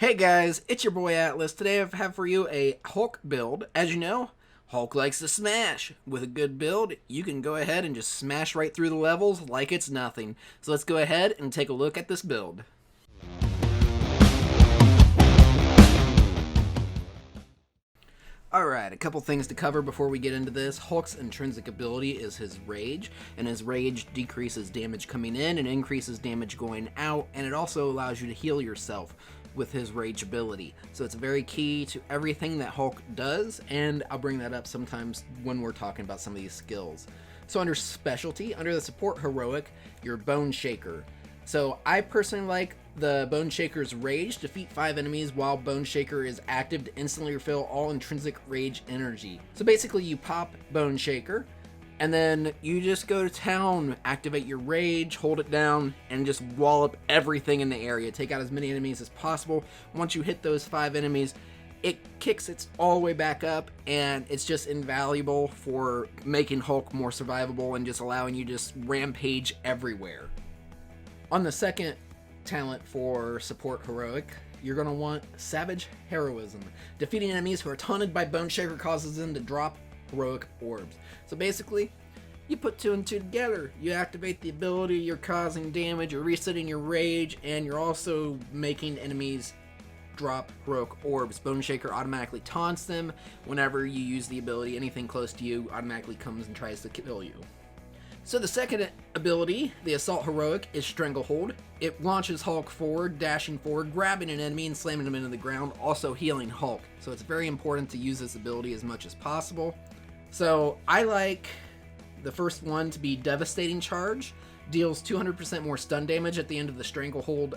Hey guys, it's your boy Atlas. Today I have for you a Hulk build. As you know, Hulk likes to smash. With a good build, you can go ahead and just smash right through the levels like it's nothing. So let's go ahead and take a look at this build. Alright, a couple things to cover before we get into this. Hulk's intrinsic ability is his rage, and his rage decreases damage coming in and increases damage going out, and it also allows you to heal yourself with his rage ability. So it's very key to everything that Hulk does, and I'll bring that up sometimes when we're talking about some of these skills. So under specialty, under the support heroic, your Bone Shaker. So I personally like the Bone Shaker's Rage. Defeat 5 enemies while Bone Shaker is active to instantly refill all intrinsic rage energy. So basically you pop Bone Shaker, and then you just go to town, activate your rage, hold it down, and just wallop everything in the area. Take out as many enemies as possible. Once you hit those 5 enemies, it kicks it all the way back up, and it's just invaluable for making Hulk more survivable and just allowing you to just rampage everywhere. On the second talent for support heroic, you're going to want Savage Heroism. Defeating enemies who are taunted by Bone Shaker causes them to drop heroic orbs. So basically, you put 2 and 2 together. You activate the ability, you're causing damage, you're resetting your rage, and you're also making enemies drop heroic orbs. Bone Shaker automatically taunts them. Whenever you use the ability, anything close to you automatically comes and tries to kill you. So the second ability, the Assault Heroic, is Stranglehold. It launches Hulk forward, dashing forward, grabbing an enemy and slamming them into the ground, also healing Hulk. So it's very important to use this ability as much as possible. So I like the first one to be Devastating Charge. Deals 200% more stun damage at the end of the Stranglehold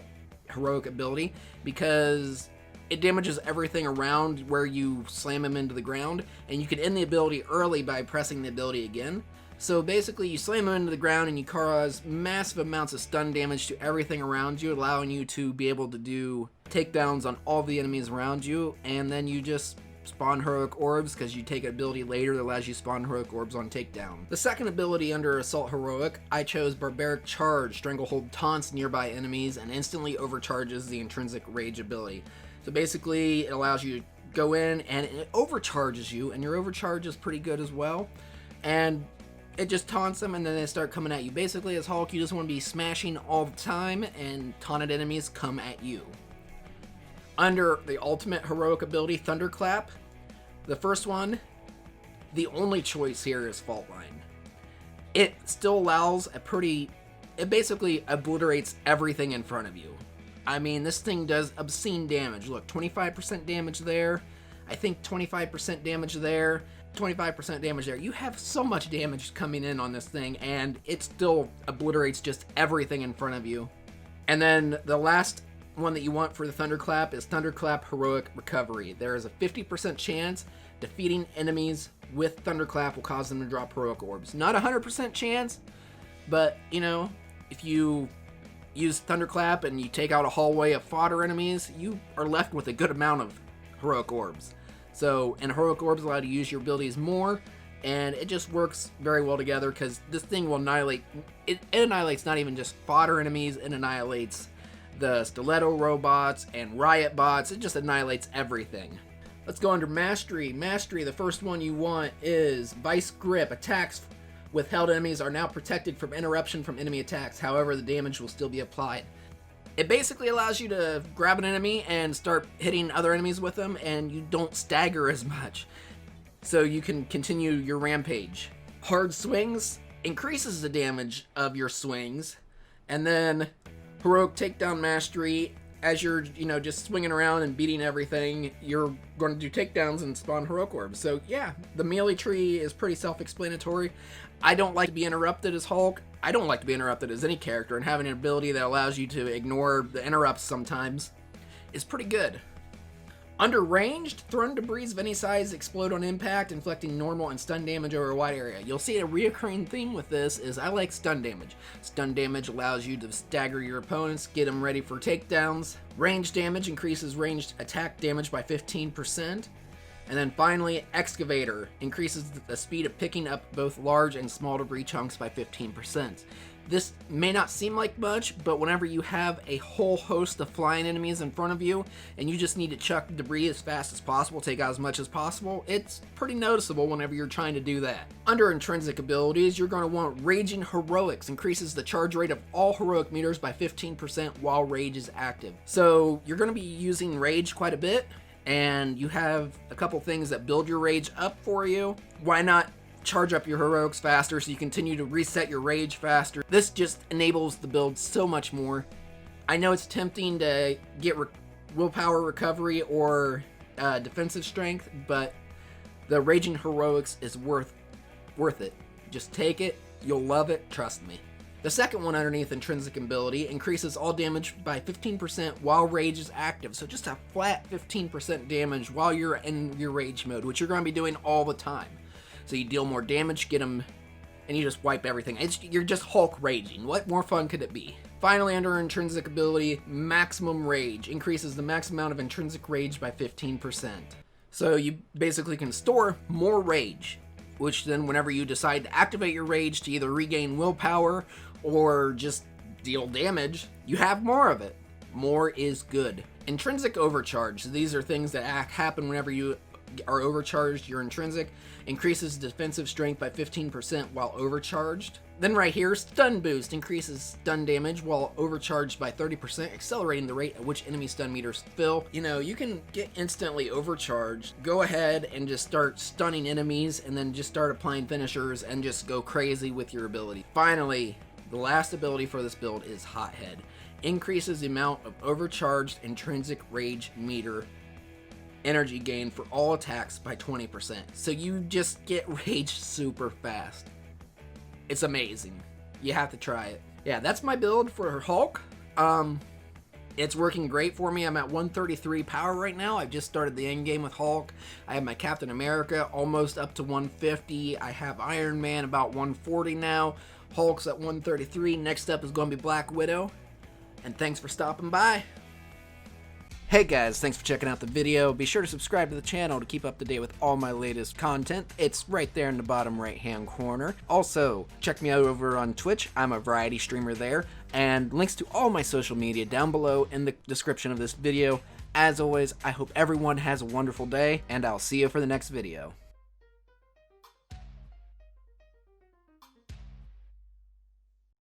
heroic ability because it damages everything around where you slam him into the ground, and you can end the ability early by pressing the ability again. So basically you slam him into the ground and you cause massive amounts of stun damage to everything around you, allowing you to be able to do takedowns on all the enemies around you, and then you just spawn heroic orbs because you take an ability later that allows you to spawn heroic orbs on takedown. The second ability under Assault Heroic, I chose Barbaric Charge. Stranglehold taunts nearby enemies and instantly overcharges the intrinsic rage ability. So basically it allows you to go in and it overcharges you, and your overcharge is pretty good as well. And it just taunts them and then they start coming at you. Basically, as Hulk, you just want to be smashing all the time and taunted enemies come at you. Under the ultimate heroic ability, Thunderclap, the first one, the only choice here is Fault Line. It still allows it basically obliterates everything in front of you. I mean, this thing does obscene damage. Look, 25% damage there, I think 25% damage there, 25% damage there. You have so much damage coming in on this thing, and it still obliterates just everything in front of you. And then the last one that you want for the Thunderclap is Thunderclap Heroic Recovery. There is a 50% chance defeating enemies with Thunderclap will cause them to drop heroic orbs. Not a 100% chance, but you know, if you use Thunderclap and you take out a hallway of fodder enemies, you are left with a good amount of heroic orbs. So, and heroic orbs allow you to use your abilities more, and it just works very well together because this thing will annihilate, it annihilates not even just fodder enemies, it annihilates the stiletto robots and riot bots. It just annihilates everything. Let's go under Mastery. Mastery, the first one you want is Vice Grip. Attacks with held enemies are now protected from interruption from enemy attacks. However, the damage will still be applied. It basically allows you to grab an enemy and start hitting other enemies with them, and you don't stagger as much. So you can continue your rampage. Hard Swings increases the damage of your swings, and then Heroic Takedown Mastery, as you're, just swinging around and beating everything, you're going to do takedowns and spawn heroic orbs. So yeah, the melee tree is pretty self-explanatory. I don't like to be interrupted as Hulk. I don't like to be interrupted as any character, and having an ability that allows you to ignore the interrupts sometimes is pretty good. Under ranged, thrown debris of any size explode on impact, inflicting normal and stun damage over a wide area. You'll see a reoccurring theme with this is I like stun damage. Stun damage allows you to stagger your opponents, get them ready for takedowns. Ranged damage increases ranged attack damage by 15%. And then finally, Excavator increases the speed of picking up both large and small debris chunks by 15%. This may not seem like much, but whenever you have a whole host of flying enemies in front of you, and you just need to chuck debris as fast as possible, take out as much as possible, it's pretty noticeable whenever you're trying to do that. Under intrinsic abilities, you're going to want Raging Heroics. Increases the charge rate of all heroic meters by 15% while Rage is active. So you're going to be using Rage quite a bit, and you have a couple things that build your Rage up for you. Why not charge up your heroics faster so you continue to reset your rage faster? This just enables the build so much more. I know it's tempting to get willpower recovery or defensive strength, but the Raging Heroics is worth it. Just take it, you'll love it, trust me. The second one underneath intrinsic ability increases all damage by 15% while rage is active. So just a flat 15% damage while you're in your rage mode, which you're going to be doing all the time. So you deal more damage, get them, and you just wipe everything. You're just Hulk raging. What more fun could it be? Finally, under intrinsic ability, Maximum Rage. Increases the max amount of intrinsic rage by 15%. So you basically can store more rage, which then whenever you decide to activate your rage to either regain willpower or just deal damage, you have more of it. More is good. Intrinsic Overcharge. These are things that happen whenever you are overcharged. Your intrinsic increases defensive strength by 15% while overcharged. Then right here, Stun Boost increases stun damage while overcharged by 30%, accelerating the rate at which enemy stun meters fill. You know, you can get instantly overcharged. Go ahead and just start stunning enemies and then just start applying finishers and just go crazy with your ability. Finally, the last ability for this build is Hothead. Increases the amount of overcharged intrinsic rage meter energy gain for all attacks by 20%. So you just get rage super fast. It's amazing. You have to try it. Yeah, that's my build for Hulk. It's working great for me. I'm at 133 power right now. I've just started the end game with Hulk. I have my Captain America almost up to 150. I have Iron Man about 140 now. Hulk's at 133. Next up is going to be Black Widow. And thanks for stopping by. Hey guys, thanks for checking out the video. Be sure to subscribe to the channel to keep up to date with all my latest content. It's right there in the bottom right hand corner. Also, check me out over on Twitch. I'm a variety streamer there. And links to all my social media down below in the description of this video. As always, I hope everyone has a wonderful day, and I'll see you for the next video.